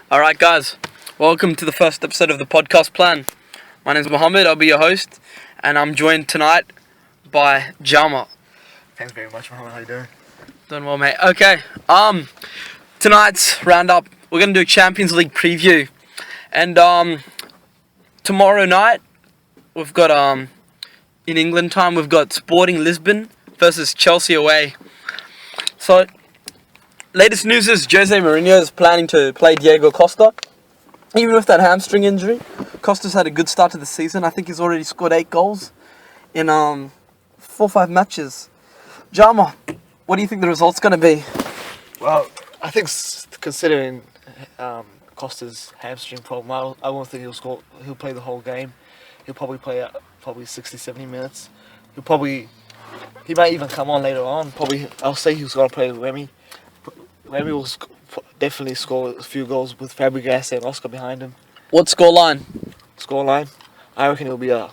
Alright guys, welcome to the first episode of the podcast plan. My name is Mohammed, I'll be your host, and I'm joined tonight by Jama. Thanks very much, Mohammed. How you doing? Doing well, mate. Okay, tonight's roundup, we're going to do a Champions League preview. And tomorrow night, we've got, in England time, we've got Sporting Lisbon versus Chelsea away. So, latest news is Jose Mourinho is planning to play Diego Costa. Even with that hamstring injury, Costa's had a good start to the season. I think he's already scored 8 goals in 4 or 5 matches. Jama, what do you think the result's going to be? Well, I think considering Costa's hamstring problem, I won't think he'll play the whole game. He'll probably play out 60-70 minutes. He might even come on later on. I'll say he's going to play with Remy. Remy will definitely score a few goals with Fabregas and Oscar behind him. What scoreline? Scoreline? I reckon it'll be a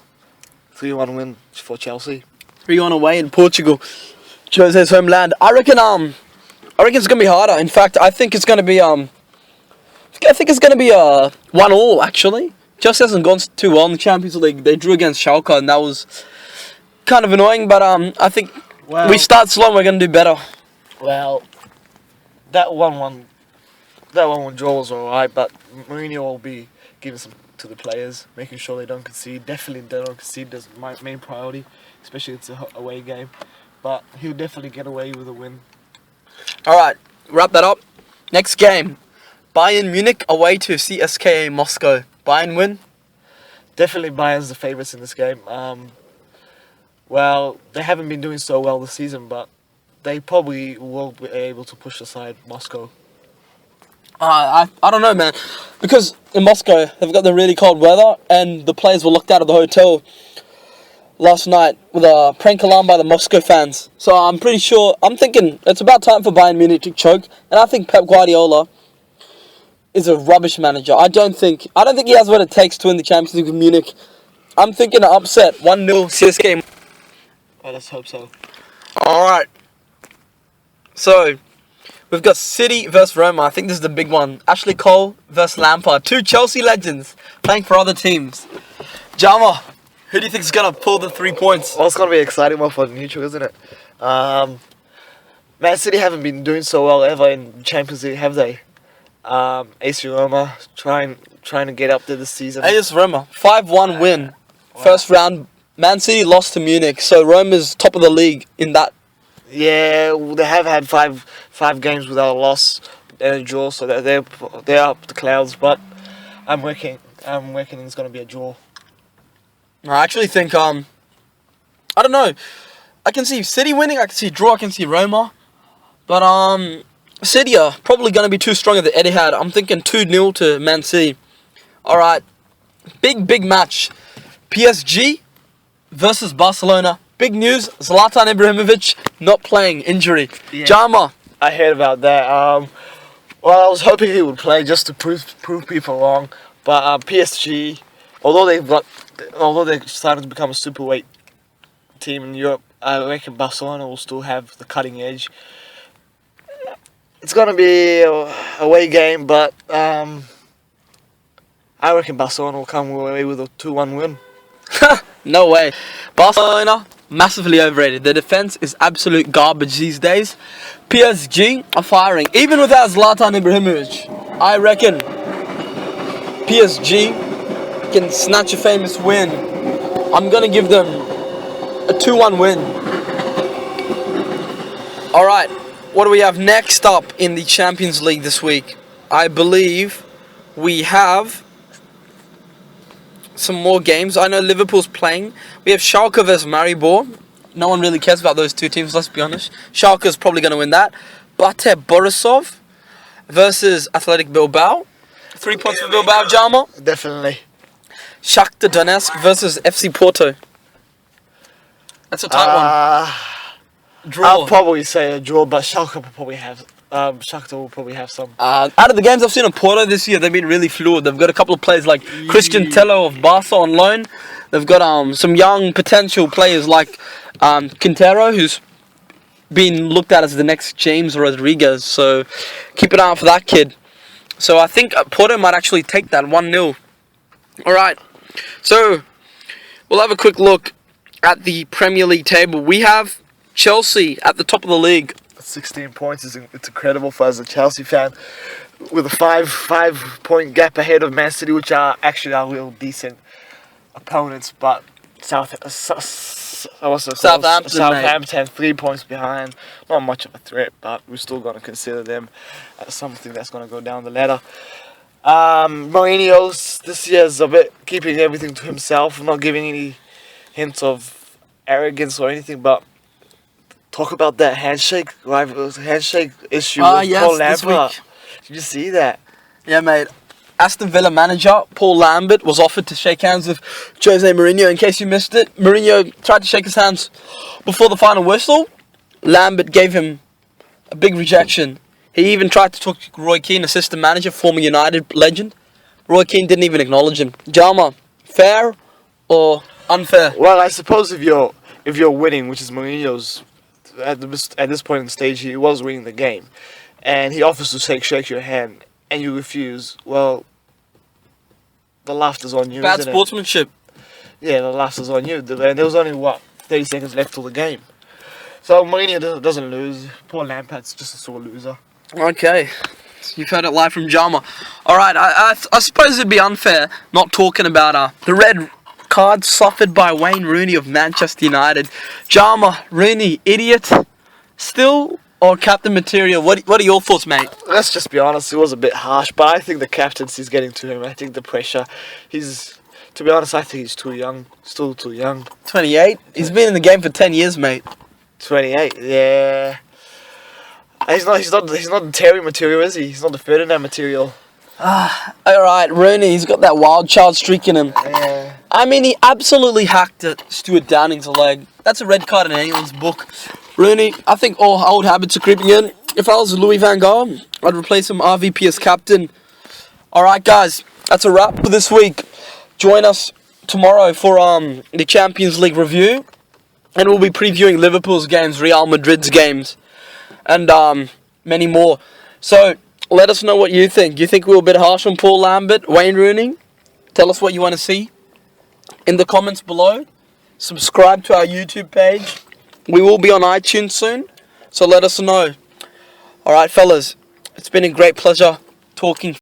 3-1 win for Chelsea. 3-1 away in Portugal, Jose's homeland. I reckon it's gonna be harder. In fact, I think it's gonna be a 1-1 actually. Chelsea hasn't gone too well in the Champions League. They drew against Schalke, and that was kind of annoying. But I think we start slow and we're gonna do better. Well, that 1-1 draw was alright, but Mourinho will be giving some to the players, making sure they don't concede. Definitely they don't concede is my main priority, especially it's an away game. But he'll definitely get away with a win. Alright, wrap that up. Next game, Bayern Munich away to CSKA Moscow. Bayern win? Definitely Bayern's the favourites in this game. Well, they haven't been doing so well this season, but they probably will be able to push aside Moscow. I don't know, man. Because in Moscow, they've got the really cold weather, and the players were locked out of the hotel last night with a prank alarm by the Moscow fans. So I'm thinking it's about time for Bayern Munich to choke, and I think Pep Guardiola is a rubbish manager. I don't think he has what it takes to win the Champions League with Munich. I'm thinking an upset, 1-0 CSK. Oh, let's hope so. Alright. So, we've got City versus Roma. I think this is the big one. Ashley Cole versus Lampard. 2 Chelsea legends playing for other teams. Jama, who do you think is going to pull the 3 points? Well, it's going to be an exciting one for the neutral, isn't it? Man City haven't been doing so well ever in Champions League, have they? AC Roma trying to get up there this season. AS Roma, 5-1 win. Wow. First round, Man City lost to Munich, so Roma's top of the league in that. Yeah, they have had five games without a loss and a draw, so they're up the clouds. But I'm reckoning it's going to be a draw. I actually think I don't know. I can see City winning. I can see draw. I can see Roma, but City are probably going to be too strong at the Etihad. I'm thinking 2-0 to Man City. All right, big match. PSG versus Barcelona. Big news, Zlatan Ibrahimovic not playing, injury. Yeah. Jama. I heard about that. Well, I was hoping he would play just to prove people wrong. But PSG, although they started to become a superweight team in Europe, I reckon Barcelona will still have the cutting edge. It's going to be a away game, but I reckon Barcelona will come away with a 2-1 win. No way. Barcelona, massively overrated. Their defense is absolute garbage these days. PSG are firing. Even without Zlatan Ibrahimovic, I reckon PSG can snatch a famous win. I'm going to give them a 2-1 win. Alright, what do we have next up in the Champions League this week? I believe we have some more games. I know Liverpool's playing. We have Schalke versus Maribor. No one really cares about those two teams, let's be honest. Schalke's probably going to win that. Bate Borisov versus Athletic Bilbao. 3 points for Bilbao, Jama. Definitely. Shakhtar Donetsk versus FC Porto. That's a tight one. Draw. I'll probably say a draw, but Schalke will probably have some. Out of the games I've seen of Porto this year, they've been really fluid. They've got a couple of players like Christian Tello of Barca on loan. They've got some young potential players like Quintero, who's been looked at as the next James Rodriguez. So keep an eye out for that kid. So I think Porto might actually take that 1-0. Alright, so we'll have a quick look at the Premier League table. We have Chelsea at the top of the league. 16 points it's incredible for as a Chelsea fan, with a five point gap ahead of Man City, which are actually our real decent opponents. But Southampton 3 points behind. Not much of a threat, but we're still going to consider them as something that's going to go down the ladder. Mourinho's this year is a bit keeping everything to himself, not giving any hints of arrogance or anything, but talk about that handshake issue with Yes, Paul this Lambert. week. Did you see that? Yeah, mate. Aston Villa manager Paul Lambert was offered to shake hands with Jose Mourinho. In case you missed it, Mourinho tried to shake his hands before the final whistle. Lambert gave him a big rejection. He even tried to talk to Roy Keane, assistant manager, former United legend. Roy Keane didn't even acknowledge him. Jama, fair or unfair? Well, I suppose if you're winning, which is Mourinho's at this point in the stage, he was winning the game, and he offers to shake your hand, and you refuse. Well, the laughter's on you. Bad isn't sportsmanship. Yeah, the laughter's on you. And there was only 30 seconds left till the game. So Mourinho doesn't lose. Poor Lampard's just a sore loser. Okay, you've heard it live from Jama. Alright, I suppose it'd be unfair not talking about the red card suffered by Wayne Rooney of Manchester United. Jama, Rooney, idiot still or captain material? What are your thoughts, mate? Let's just be honest, it was a bit harsh, but I think the captaincy's getting to him. I think the pressure, to be honest, I think he's too young, still too young. 28? He's been in the game for 10 years, mate. 28, yeah. He's not the Terry material, is he? He's not the Ferdinand material. Alright, Rooney, he's got that wild child streak in him. Yeah. I mean, he absolutely hacked at Stuart Downing's leg. That's a red card in anyone's book. Rooney, I think all old habits are creeping in. If I was Louis van Gaal, I'd replace him RVP as captain. Alright, guys, that's a wrap for this week. Join us tomorrow for the Champions League review. And we'll be previewing Liverpool's games, Real Madrid's games, and many more. So, let us know what you think. Do you think we were a bit harsh on Paul Lambert, Wayne Rooney? Tell us what you want to see in the comments below. Subscribe to our YouTube page. We will be on iTunes soon, so let us know. Alright, fellas, it's been a great pleasure talking